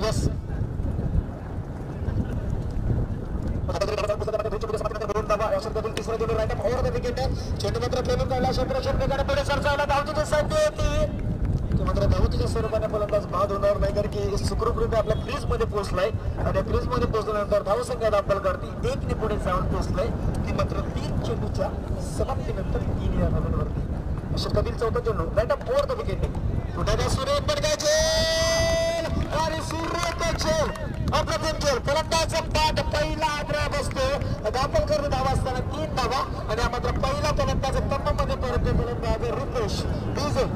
Yes तिसरा चेंडू right over the wicket चेंडू मात्र खेळून काढला क्षेत्ररक्षण वेगाने पुढे सरसावला धावतीची संधी होती मात्र धावतीच्या स्वरूपाने फलंदाज बाद होणार नाही कारण की सुखरूपरित्या आपल्या क्रीज मध्ये पोहोचलाय आणि क्रीज मध्ये पोहोचल्यानंतर धावसंख्या दाखल करते 1 ने पुढे जाऊन पोहोचलाय ती मात्र 3 चेंडूच्या समाप्तीनंतर 3 या धावांवरती षटकातील चौथा चेंडू राईट ओव्हर द विकेट पुढे सूर्य पडकायचे आणि सूर्य खेळ अप्रतिम खेळ फलंदाज बाद पहिला आग्रह बसतो दाखल करत धावा असताना 3 धावा आणि मात्र पहिला फलंदाज तंबूमध्ये परत फलंदाज रुपेश डीजे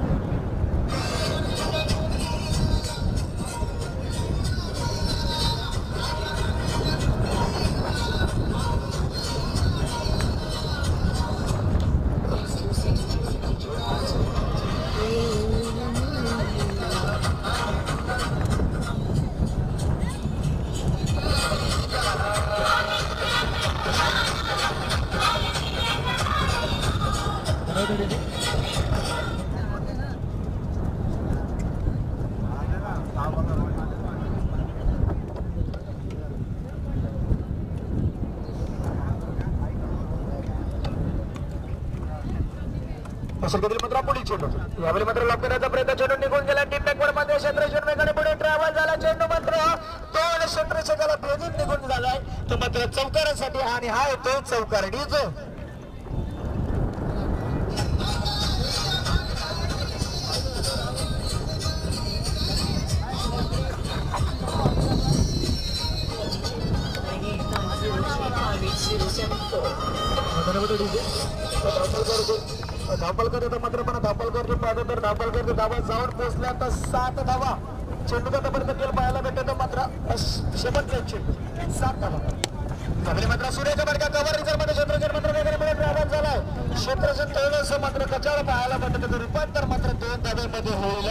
षटकातील मात्र पुढील चेंडू यावेळी मात्र लॉक करण्याचा प्रयत्न चेंडू निघून गेला टीम बॅकवर्ड मध्ये क्षेत्ररक्षण वेगाने पुढे ट्रॅव्हल झाला चेंडू मात्र दोन क्षेत्ररक्षकाला भेदून निघून झालाय तो मात्र चौकारासाठी आणि हा येतो चौकार डीजे धापल करते मात्र पण धापल करते पाहतो तर धापल करते धावा जाऊन पोहोचल्या तर 7 धावा चेंडू आतापर्यंत खेळ पाहायला भेटतो मात्र शेवटचा चेंडू 7 धावा त्यावेळी मात्र सूर्याच्या बडक्या कव्हर रिझर्व मध्ये क्षेत्ररक्षण मात्र वेगाने ट्रॅव्हल झालाय क्षेत्ररक्षण थोडंसं मात्र कचाळ पाहायला भेटतं रूपांतर मात्र 2 धाब्यामध्ये होईल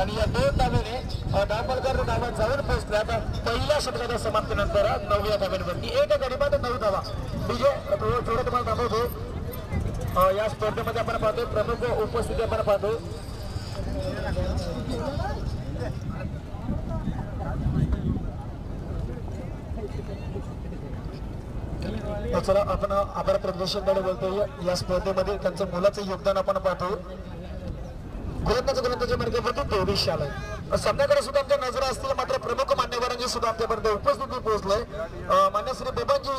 आणि या 2 धाब्याने धापल करते धावा जाऊन पोहोचल्या तर पहिल्या षटकाच्या समाप्तीनंतर 9व्या धाब्यांवरती एक गडीमध्ये 9 धावा डीजे थोडं तुम्हाला दाखवतो या स्पर्धेमध्ये आपण पाहतो प्रमुख उपस्थिती आपण पाहतो चला आपण आभार प्रदर्शनकडे बोलतोय या स्पर्धेमध्ये त्यांचं मोलाचं योगदान आपण पाहतो गोलंदाजी मार्गावरती 23 आलाय सामन्याकडे सुद्धा आमच्या नजर असतील मात्र प्रमुख मान्यवरांची सुद्धा आमच्यापर्यंत उपस्थिती पोहोचलंय मान्य श्री बेबाजी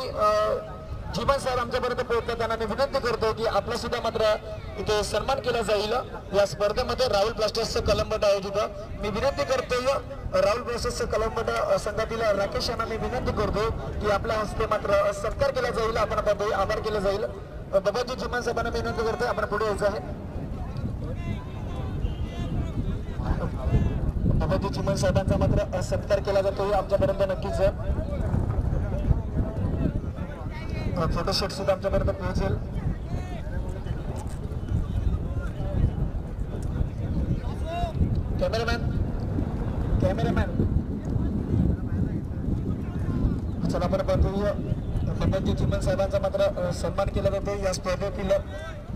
जीवन साहेब आमच्यापर्यंत पोहोचतात त्यांना मी विनंती करतो की आपला सुद्धा मात्र इथे सन्मान केला जाईल या स्पर्धेमध्ये राहुल ब्लास्टर्सचं कलंबट आयोजित मी विनंती करतोय राहुल ब्लास्टर्सचं कलंबट संघातील राकेश यांना मी विनंती करतो की आपल्या हस्ते मात्र सत्कार केला जाईल आपण पाहतोय आभार केला जाईल बाबाजी जीवन साहेबांना मी विनंती करतोय आपण पुढे यायचं आहे बाबाजी जीवन साहेबांचा मात्र सत्कार केला जातोय आमच्यापर्यंत नक्कीच फोटोशूट सुद्धा आमच्यापर्यंत पोहोचेल कॅमेरामॅन चला आपण पाहतोय बाबाजी चिमन साहेबांचा मात्र सन्मान केला जातो या स्पर्धेतील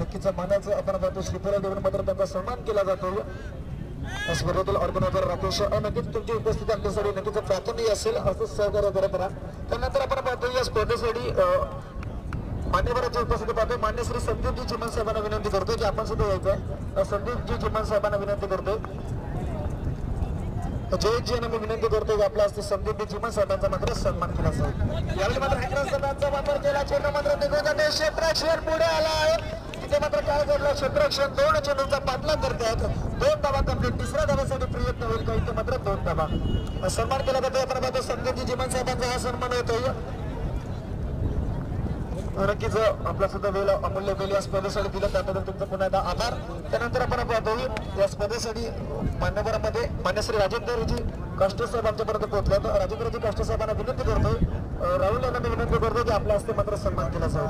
नक्कीच मानाचं आपण पाहतो श्रीफळ देऊन मात्र त्यांचा सन्मान केला जातो या स्पर्धेतील ऑर्गनायझर राकेश नक्कीच तुमची उपस्थिती आमच्यासाठी नक्कीच प्राथमिक असेल असं सहकार्य करत राहा त्यानंतर आपण पाहतो या स्पर्धेसाठी मान्यवरांची उपस्थिती पाहतो मान्य श्री संदीपजी चिमन साहेबांना विनंती करतो की आपण सुद्धा यायचं संदीपजी चिमन साहेबांना विनंती करतो जयजी यांना मी विनंती करतो की आपल्या हस्ते संदीपजी चिमन साहेबांचा मात्र सन्मान केला जाईल यावेळी मात्र हैदराबादचा वापर केला चेंडू मात्र निघून जाते क्षेत्ररक्षण पुढे आला आहे तिथे मात्र काय घडलं क्षेत्ररक्षण 2 चेंडूंचा पाठलाग करतात 2 धावा कंप्लीट तिसऱ्या धावासाठी प्रयत्न होईल का इथे मात्र 2 धावा सन्मान केला जातो आपण पाहतो संदीपजी चिमन साहेबांचा हा सन्मान होतोय नक्कीच आपला सुद्धा वेळ अमूल्य वेळ या स्पर्धेसाठी दिला त्याबद्दल तुमचा पुन्हा एकदा आभार त्यानंतर आपण पाहतो या स्पर्धेसाठी मान्यवरांमध्ये मान्य श्री राजेंद्रजी काष्टे साहेब आमच्यापर्यंत पोहोचले तर राजेंद्रजी काष्टे साहेबांना विनंती करतोय राहुल यांना मी विनंती करतो की आपल्या हस्ते मात्र सन्मान केला जाईल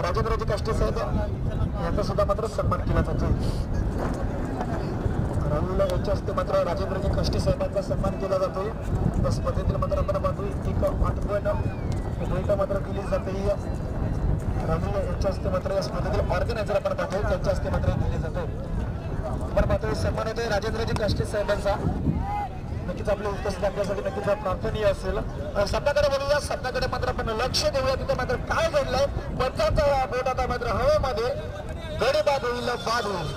राजेंद्रजी काष्टे साहेब यांचा सुद्धा मात्र सन्मान केला जातो राहुल यांच्या हस्ते मात्र राजेंद्रजी काष्टे साहेबांचा सन्मान केला जातोय त्या स्पर्धेतील मात्र आपण पाहतोय एक 8 पॉईंट मात्र दिली जाते राहुल यांच्या हस्ते मात्र या स्पर्धेतील ऑर्गनायझर आपण पाहतोय त्यांच्या हस्ते मात्र दिले जातो आपण पाहतोय सन्मान होतोय राजेंद्रजी काष्टे साहेबांचा नक्कीच आपले उपस्थित आपल्यासाठी नक्कीच प्रार्थनीय असेल. सध्याकडे बोलूया, सध्याकडे मात्र आपण लक्ष देऊया. तिथे मात्र काय घडलंय, पंचाचा बोट आता मात्र हवेमध्ये गडी बाद होईल, बाद होईल.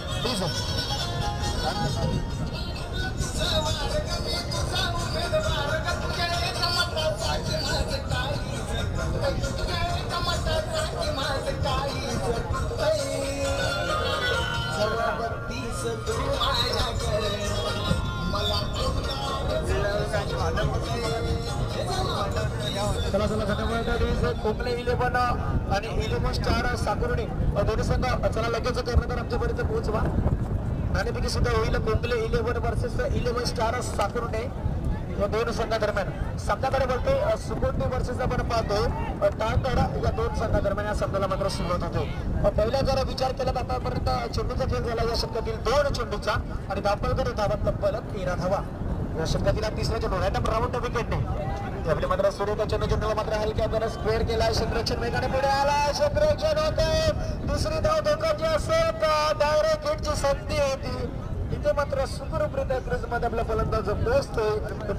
कोकणे 11 आणि 11 स्टार साकुर्डी दोन्ही संघ चला लगेच कर्णधार आमच्यापर्यंत पोहोचवा. नाणेफेकी सुद्धा होईल कोकणे 11 वर्सेस 11 स्टार साकुर्डे या दोन संघादरम्यान. संघाकडे बोलते सुकोंडी वर्सेस आपण पाहतो टांगडा या दोन संघादरम्यान या संघाला मात्र सुरुवात होते. पहिला जरा विचार केला तर आतापर्यंत चेंडूचा खेळ झाला या शतकातील 2 चेंडूचा आणि धावपलकर धावात तब्बल 13 धावा. या शतकातील तिसऱ्या चेंडू रॅटम राऊंड विकेटने त्यावेळी मात्र सूर्य चेंडूला मात्र हलक्या हाताने स्क्वेअर केला. क्षेत्ररक्षण वेगाने पुढे आला, क्षेत्ररक्षण होते. दुसरी धाव धोकाची असेल का डायरेक्ट हिटची संधी होती. इथे मात्र सुखरूपरित्या क्रीजमध्ये आपला फलंदाज पोहोचतोय.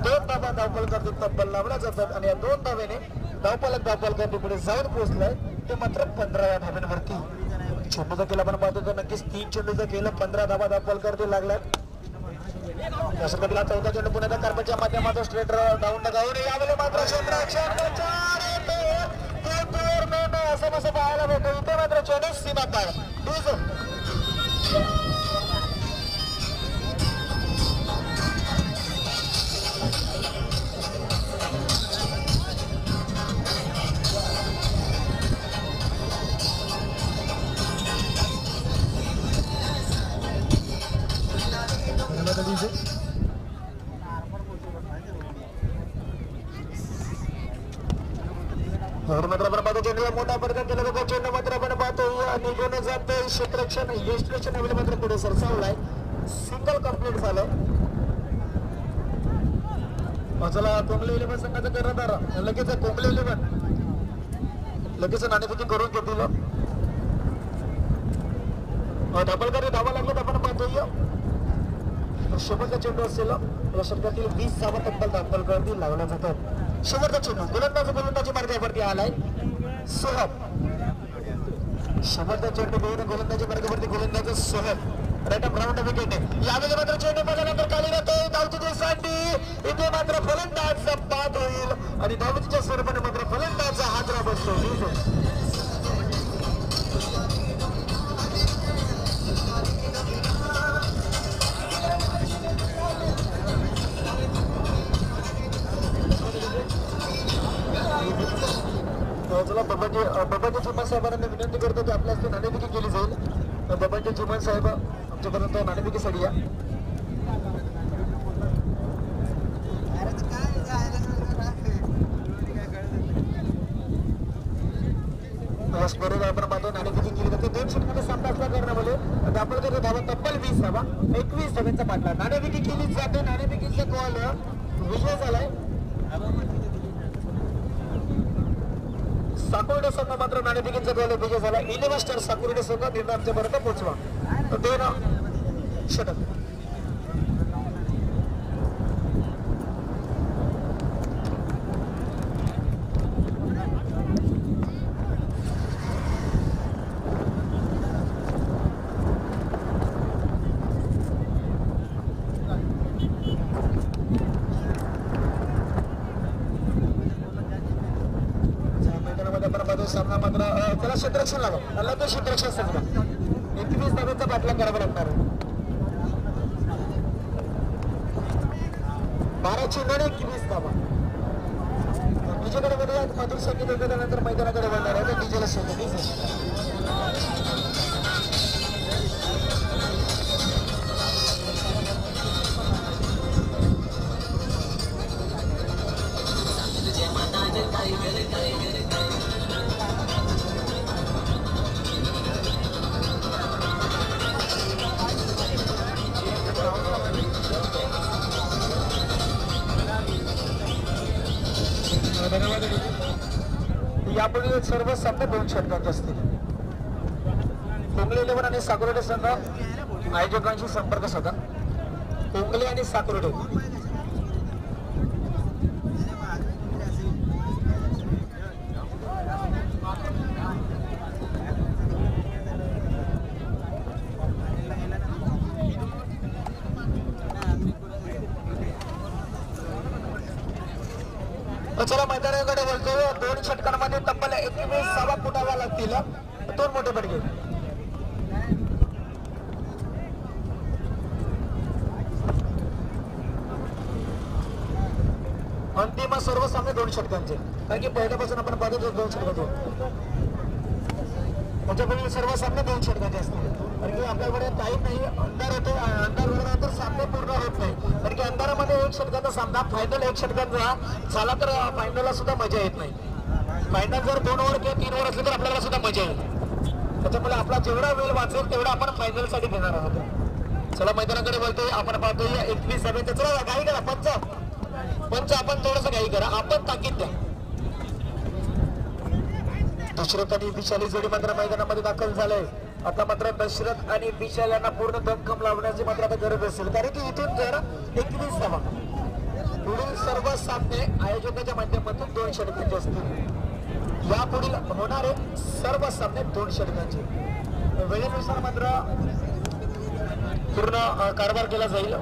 2 धावा धावपलकर तब्बल लावल्या जातात आणि या 2 धावेने धावपलकर पुढे जाऊन पोहोचलाय ते मात्र 15 धाव्यांवरती. चेंडूचा केला आपण पाहतो तर नक्कीच 3 चेंडूचा केलं, 15 धावा धावपलकर ते लागल्यात. या संघाला 14 चेंडू पुण्याच्या कार्पेटच्या माध्यमातून स्ट्रेट डाऊन लगावून यावेळी मात्र क्षेत्ररक्षण असं पाहायला भेटतो. इथे मात्र चेंडू सीमा पार मोठा प्रकार केला. चेंडू मात्र आपण पाहतो निघून जात क्षेत्ररक्षण यशरक्षण मात्र पुढे सरसावलाय. सिंगल कंप्लीट झालंय. चला कोंबले 11 संघाचा कर्णधार लगेच कोंबले 11 लगेच नाणेफेकी करून घेतील. धावपलकर धावा लागला आपण पाहतोय. शेवटचा चेंडू असेल या शतकातील 20 धावा तब्बल धावपलकर लावल्या जातात. शेवटचा चेंडू गोलंदाजी मार्गावरती आलाय सोहब. शेवटचा चेंडू गोलंदाजी मार्गावरती गोलंदाज सोहब राईट ऑफ राऊंड विकेट. यावेळी मात्र चेंडू बघायनंतर खाली जातो धावतीची साठी. इथे मात्र फलंदाज बाद होईल आणि धावतीच्या स्वरूपाने मात्र फलंदाज हातरा बसतो. बबाजी चिमण साहेबांना विनंती करतो की आपल्या हस्ते नाणेफेकी केली जाईल. बबाजी चिमण साहेब आमच्यापर्यंत नाणेफेकीसाठी या. बरोबर आपण पाहतो नाणेफेकी केली जाते. 2 षटकांचा सामना असल्या कारणामुळे धावपलकर धावा तब्बल 20 धावा 21 धावांचा पाठला. नाणेफेकी केली जाते. नाणेफेकीचा कॉल विजय झालाय. साकुर्डे संघ मात्र नाणेफेकीचा गोल विजय झाला. 11 स्टार साकुर्डे संघ निर्णय आमच्यापर्यंत पोहोचवा. 2 षटक सामना मात्र त्याला क्षेत्ररक्षण लावा. लगेच क्षेत्ररक्षण संघ 21 धावांचा पाठलाग करावा लागणार. 12 चेंडू 21 धावा. डीजेकडे बघूया मधुर संगीत नंतर मैदानाकडे वळणार आहे. डीजेला यापुढे सर्व सामने 2 षटकांचे असतील. कोंबले 11 आणि साकुर्डे संघ आयोजकांशी संपर्क साधा. कोंबले आणि साकुर्डे चला मैदानाकडे बोलतोय. 2 षटकांमध्ये तब्बल 21 फुटावा लागतील. 2 मोठे फटके. अंतिम सर्व सामने 2 षटकांचे, कारण की पहिल्यापासून आपण पाहतो 2 षटकांचे. त्याच्यापैकी सर्व सामने 2 षटकांचे असतील, कारण की आपल्याकडे टाईम नाही. अंधार होतो, अंधार होण्यानंतर सामने पूर्ण होत नाही, कारण की अंधारामध्ये 1 षटकाचा सामना फायनल 1 षटकांचा झाला तर फायनलला सुद्धा मजा येत नाही. फायनल जर 2 ओव्हर किंवा 3 ओव्हर असले तर आपल्याला सुद्धा मजा येईल. त्याच्यामुळे आपला जेवढा वेळ वाचेल तेवढा आपण फायनल साठी देणार आहोत. चला मैदानाकडे बोलतोय. आपण पाहतोय 21 सभेचं. चला काही करा पंच आपण थोडस काही करा, आपण ताकीद द्या. दशरथ आणि विशाली जोडी मात्र मैदानामध्ये दाखल झालंय. आता मात्र दशरथ आणि विशाल यांना पूर्ण दमखम लावण्याची मात्र आता गरज असेल, कारण की इथून जर 21 धावा पुढील सर्व सामने आयोजकाच्या माध्यमातून 2 षटकांचे असतील. यापुढील होणारे सर्व सामने 2 षटकांचे. वेळेनुसार मात्र पूर्ण कारभार केला जाईल.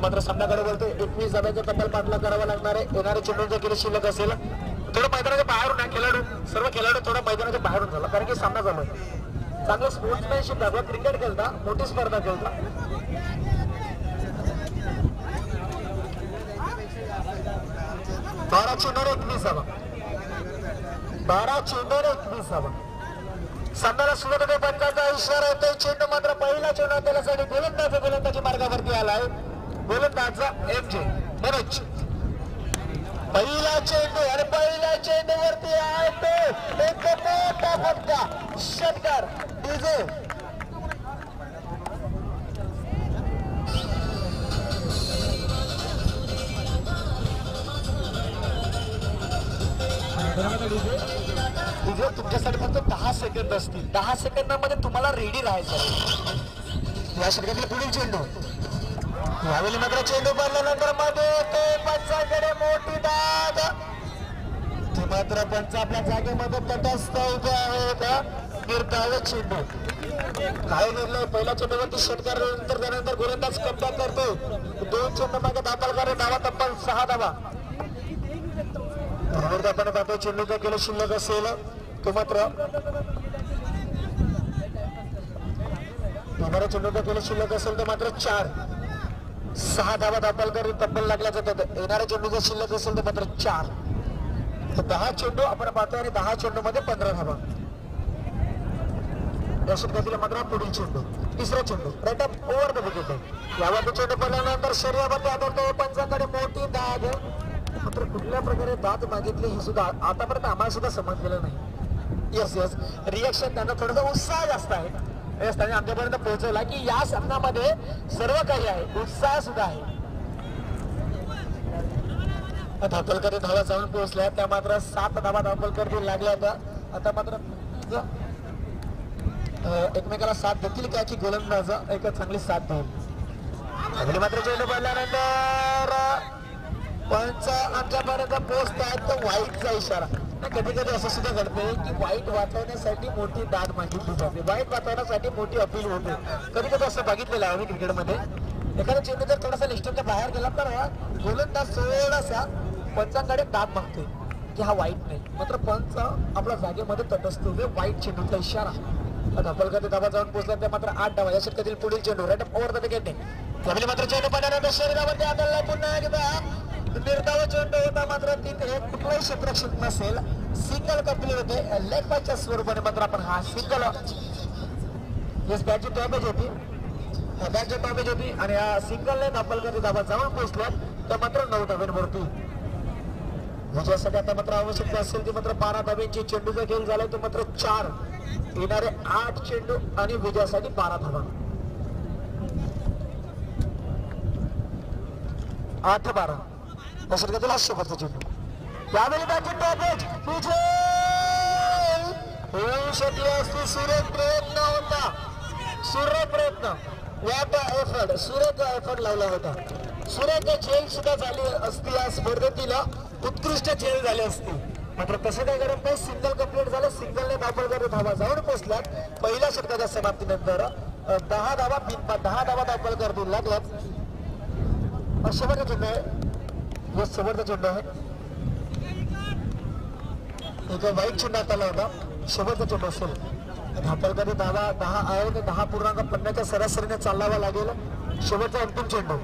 मात्र सामन्याकडे बोलतोय. 21 धाब्याचा तब्बल पाठला करावा लागणार आहे. येणारे चेंडूंचा किती शिल्लक असेल. थोडं मैदानाच्या बाहेरून सर्व खेळाडू थोडा मैदानाच्या बाहेरून झाला, कारण की सामना झाला. चांगलं स्पोर्ट्समॅनशिप दाखवा. क्रिकेट खेळता, मोठी स्पर्धा खेळता. 12 चेंडूवर 21 धावा. 12 चेंडूवर 21 धावा. सामन्याला सुरुवात होते. पंचाचा इशारा येतोय. चेंडू मात्र पहिला चेंडू त्यासाठी गोलंदाजी मार्गावरती आलाय. गोलंदाजा MJ मनोज. पहिला चेंडू आणि पहिल्या चेंडूवरती आहे तो एक मोठा फटका. षटकार डीजे. डीजे तुमच्यासाठी फक्त 10 सेकंद असतील. 10 सेकंदामध्ये तुम्हाला रेडी राहायचं. या षटकातील पुढील चेंडू. यावेळी मात्र चेंडू पडल्यानंतर मध्ये पंचाकडे मोठी दाद. ते मात्र पंच आपल्या जागेमध्ये तटस्थ उभे आहेत. निर्धाव चेंडू काय निर्णय. पहिल्या चेंडूवरती षटकार नंतर त्यानंतर गोलंदाज कमबॅक करतो. 2 चेंडू मागे दाखल करे. धावा तब्बल 6 धावा. बरोबर आपण पाहतो चेंडूचा केलं शिल्लक असेल तो मात्र येणाऱ्या चेंडूचा केलं शिल्लक असेल तर मात्र 4. 6 धावा दाखल करून तब्बल लागल्या जातात. येणाऱ्या चेंडूचा शिल्लक असेल तर मात्र 4. 10 चेंडू आपण पाहतोय आणि 10 चेंडू मध्ये 15 धावा. या षटकातील मात्र पुढील चेंडू. तिसरा चेंडू right up over the wicket. यावरती चेंडू पडल्यानंतर शरीरावरती आदळतोय. पंचाकडे मोठी दाद. मात्र कुठल्या प्रकारे दाद मागितली हे सुद्धा आतापर्यंत आम्हाला सुद्धा समजलेलं नाही. यस रिएक्शन त्यांना थोडासा उत्साह जास्त आहे. त्यांनी आमच्यापर्यंत पोहोचवला की या सामन्यामध्ये सर्व काही आहे, उत्साह सुद्धा आहे. धापलकर धावा जाऊन पोहोचल्या. त्या मात्र 7 धावा धापलकर लागल्या होत्या. आता मात्र एकमेकाला साथ देतील का की गोलंदाज एक चांगली साथ देईल. मात्र चेंडू पडल्यानंतर पंच आमच्यापर्यंत पोहोचतायत. तर वाईटचा इशारा. कधी कधी असं सुद्धा घडते की वाईट वाचवण्यासाठी मोठी दाद मागितली जाते. वाईट वाचवण्यासाठी मोठी अपील होते. कधी कधी असं बघितलेलं आहे क्रिकेटमध्ये. एखादा चेंडू जर थोडासा लिस्टरच्या बाहेर गेला तर गोलंदाज थोडासा पंचांकडे दाद मागतोय की हा वाईट नाही. मात्र पंच आपल्या जागेमध्ये तटस्थ उभे. वाईट चेंडूचा इशारा. धापलकर धावा जाऊन पोहोचला. त्या मात्र 8 धावा. या षटकातील पुढील चेंडू राईट ओव्हर द विकेट. त्यामुळे मात्र चेंडू पडल्यानंतर शरीरामध्ये आदळला. पुन्हा एकदा निर्धाव चेंडू होता. मात्र तिथे कुठलाही क्षेत्ररक्षक नसेल. सिंगल कंप्लीट होते. लेग पासच्या स्वरूपाने मात्र आपण हा सिंगल बॅटची डॅमेज होती. बॅटची डॅमेज होती आणि या सिंगलने धापलकर धावा जाऊन पोहोचल्या. तर मात्र 9 धाब्यांवरती विजयासाठी आता मात्र आवश्यकता असेल ती मात्र 12 धाब्यांची. चेंडूचा खेळ झालाय तो मात्र 4. येणारे 8 चेंडू आणि विजयासाठी 12 धावा. 8-12 षटकातील हा शेवटचा चेंडू. यावेळी बॅटची डॅमेज. विजय होऊ शकले असते. सुरेख प्रयत्न होता. सुरेख प्रयत्न. सुरेख एफर्ट लावला होता. सुरेख झेल सुद्धा झाली असती. या स्पर्धेतील उत्कृष्ट झेल झाली असती. मात्र तसं काय करत नाही. सिंगल कंप्लीट झालं. सिंगलने धापलकर धावा जाऊन पोहोचल्यात. पहिल्या षटकाच्या समाप्तीनंतर 10 धावा धापलकर लागल्यात. शेवटचा चेंडू जो शेवटचा चेंडू आहे एक वाईट चेंडू हाताला होता शेवटचा चेंडू असेल धापलकरनी 10 आहे आणि 10.50च्या सरासरीने चालावा लागेल शेवटचा अंतिम चेंडू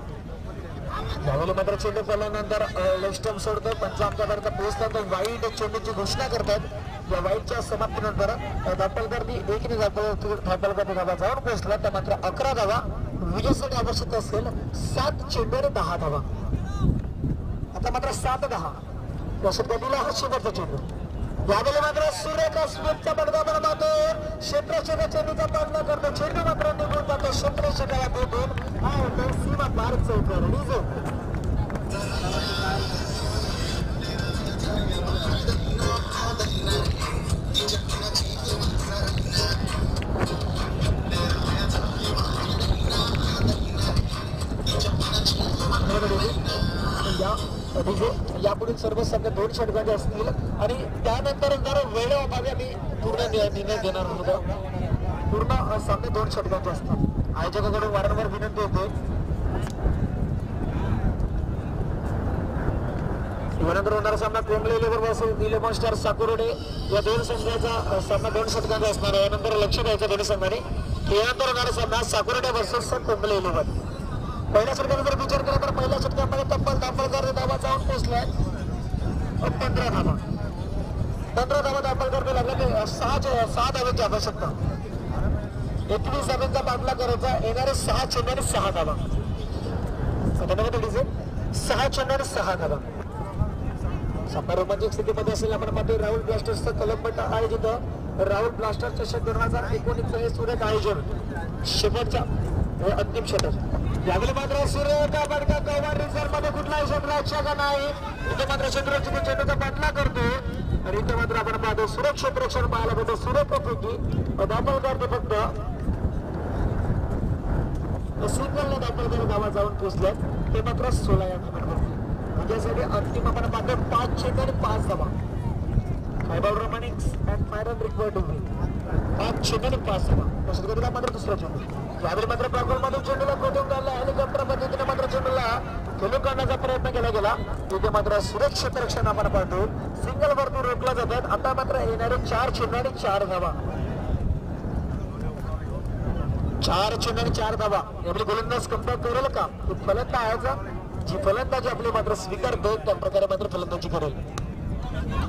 यावेळी मात्र चेंडू पडल्यानंतर लेग स्टंप सोडतो पंच आमच्यापर्यंत पोहोचल्यानंतर वाईट चेंडूची घोषणा करतात या वाईटच्या समाप्तीनंतर धापलकरनी 1 धापलकरनी धावा जाऊन पोहोचला तर मात्र 11 धावा विजयासाठी आवश्यक असेल 7 चेंडू आणि 10 धावा आता मात्र 7-10 या षटकातील हा शेवटचा चेंडू यावेळी मात्र सुरेखा स्मिथचा बडगा मारून क्षेत्रक्षेत्र चेंडूचा पालना करतो चेंडू मात्र निघून जातो क्षेत्रक्षेत्राला भेटून हा होतो सीमा पार चौकारणी जो यापुढील सर्व सामने 2 षटकांचे असतील आणि त्यानंतर जर वेळेअभावी आम्ही पूर्ण निर्णय देणार होतो पूर्ण सामने 2 षटकांचे असतात आयोजकाकडून वारंवार विनंती होते यानंतर होणारा सामना कोंबले वर्सेस निलेमन स्टार साकुर्डे या 2 संघाचा सामना 2 षटकांचा असणार आहे यानंतर लक्ष द्यायचं दोन्ही संघाने यानंतर होणारा सामना साकुर्डे वर्सेस कोंबले 11 पहिल्या षटकाचा जर विचार केला तर पहिल्या षटकामध्ये तब्बल धापलकर धावा जाऊन पोहोचलाय 15 धावा धापलकर लागला 6 धावांची आवश्यकता 21 धावांचा पाठला करायचा येणारे 6 चेंडू आणि 6 धावा 6 चेंडू आणि 6 धावा सामना रोमांचक स्थितीमध्ये असेल आपण पाहतोय राहुल ब्लास्टर्सचा कलमपट्टा आयोजित राहुल ब्लास्टर्स चषक 2019 सुरेख आयोजन शेवटच्या अंतिम षटक यावेळी मात्र सूर्यका बडका कव्हर रिझर्व्ह मध्ये कुठलाही क्षेत्राच्या का नाही इथे मात्र क्षेत्राची चेंडूचा पाठला करतो आणि इथे मात्र आपण पाहतो सुरेख क्षेत्ररक्षण पाहायला भेटतो सुरेखपैकी धापलकर फक्त सिंगलला धापलकर धावा जाऊन पोहोचले ते मात्र 16 या त्यासाठी अंतिम आपण पाहतो 5 चेंडू आणि 5 धावा फायबर रोमॅनिक्स अँड फायरन रिक्वायर्ड टू विन 5 चेंडू आणि 5 धावा षटकाला मात्र दुसरा चेंडू यावेळी मात्र प्रॉब्लेममधून चेंडूला खोदून काढला हेलिकॉप्टर पद्धतीने मात्र चेंडूला खेळून काढण्याचा प्रयत्न केला गेला तिथे मात्र सुरक्षित क्षेत्ररक्षण आपण पाहतो सिंगल वरती रोखला जातात आता मात्र येणारे 4 चेंडू आणि 4 धावा 4 चेंडू आणि 4 धावा यावेळी गोलंदाज कमबॅक करेल का फलंदाज जी फलंदाजी आपली मात्र स्वीकारतो त्या प्रकारे मात्र फलंदाजी करेल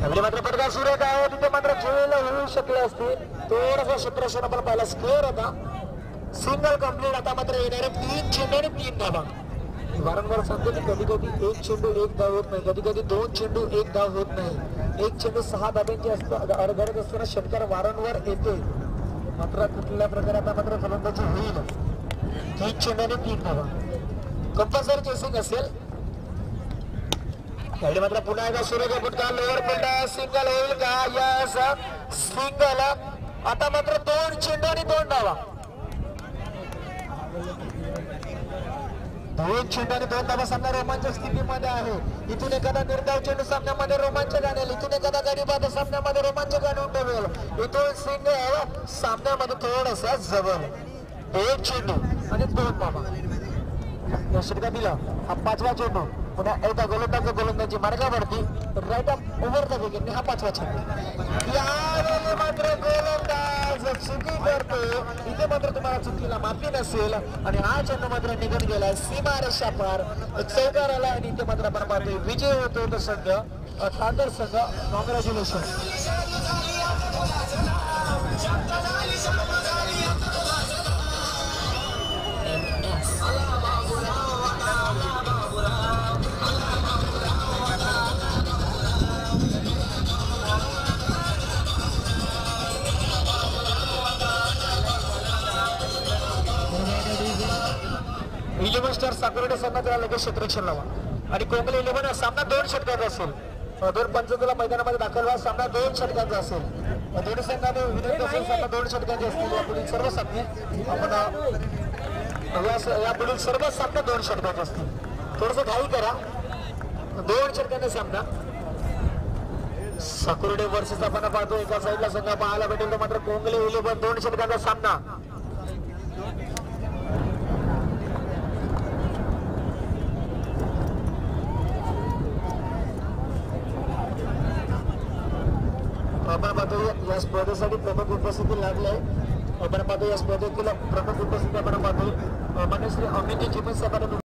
यावेळी मात्र फटका सुरेख आहे तिथे मात्र खेळायला होऊ शकले असते थोडासा क्षेत्ररक्षण आपण पाहिला स्क्वेअर होता सिंगल कंप्लीट आता मात्र येणारे 3 चेंडू आणि 3 धावा वारंवार सांगतो की कधी कधी 1 चेंडू 1 धाव होत नाही कधी कधी 2 चेंडू 1 धाव होत नाही 1 चेंडू 6 धाब्यांची अडगडत असताना षटकार वारंवार येते मात्र कुठल्या प्रकारे आता मात्र फलंदाजी होईल 3 चेंडू आणि 3 धावा कंपल्सरी चेसिंग असेल यावेळी मात्र पुन्हा एकदा सूर्य फटका लोअर पलटा सिंगल होईल का यस सिंगल आता मात्र 2 चेंडू आणि 2 धावा 2 चेंडू आणि 2 धावा सामना रोमांचक स्थितीमध्ये आहे इथून एखादा निर्धाव चेंडू सामन्यामध्ये रोमांचक आणेल इथून एखादा गडीबाद सामन्यामध्ये रोमांचक आणून ठेवेल इथून सिंगल सामन्यामध्ये थोडासा जवळ 1 चेंडू आणि 2 धावा या षटकातील हा 5वा चेंडू पुन्हा एकदा गोलंदाजी मार्गावरती right off over the wicket हा 5वा चेंडू यावेळी मात्र गोलंदाज चुकी करतो इथे मात्र तुम्हाला चुकीला माफी नसेल आणि हा चेंडू मात्र निघून गेला सीमारेषा पार चौकार आला आणि इथे मात्र आपण पाहतोय विजय होतो तो संघ ठाकर संघ कॉंग्रॅच्युलेशन इलेव्हन स्टार साकुर्डे संघाचा लगेच क्षेत्ररक्षण लावा आणि कोंबले 11 सामना 2 षटकांचा असेल 2:25 मैदानामध्ये दाखल व्हा सामना 2 षटकांचा असेल दोन्ही संघाने विनंती असेल सामना 2 षटकांचे असतील यापुढील सर्व सामने आपण यापुढील सर्व सामने 2 षटकांचे असतील थोडंसं घाई करा 2 षटकांचा सामना साकुर्डे वर्सेस आपण पाहतो एका साईडला संघ पाहायला भेटेल मात्र कोंबले 11 2 षटकांचा सामना आपण पाहतो या स्पर्धेसाठी प्रमुख उपस्थिती लागले. आपण पाहतो या स्पर्धेतील प्रमुख उपस्थिती आपण पाहतो मान्य श्री अमित चिपस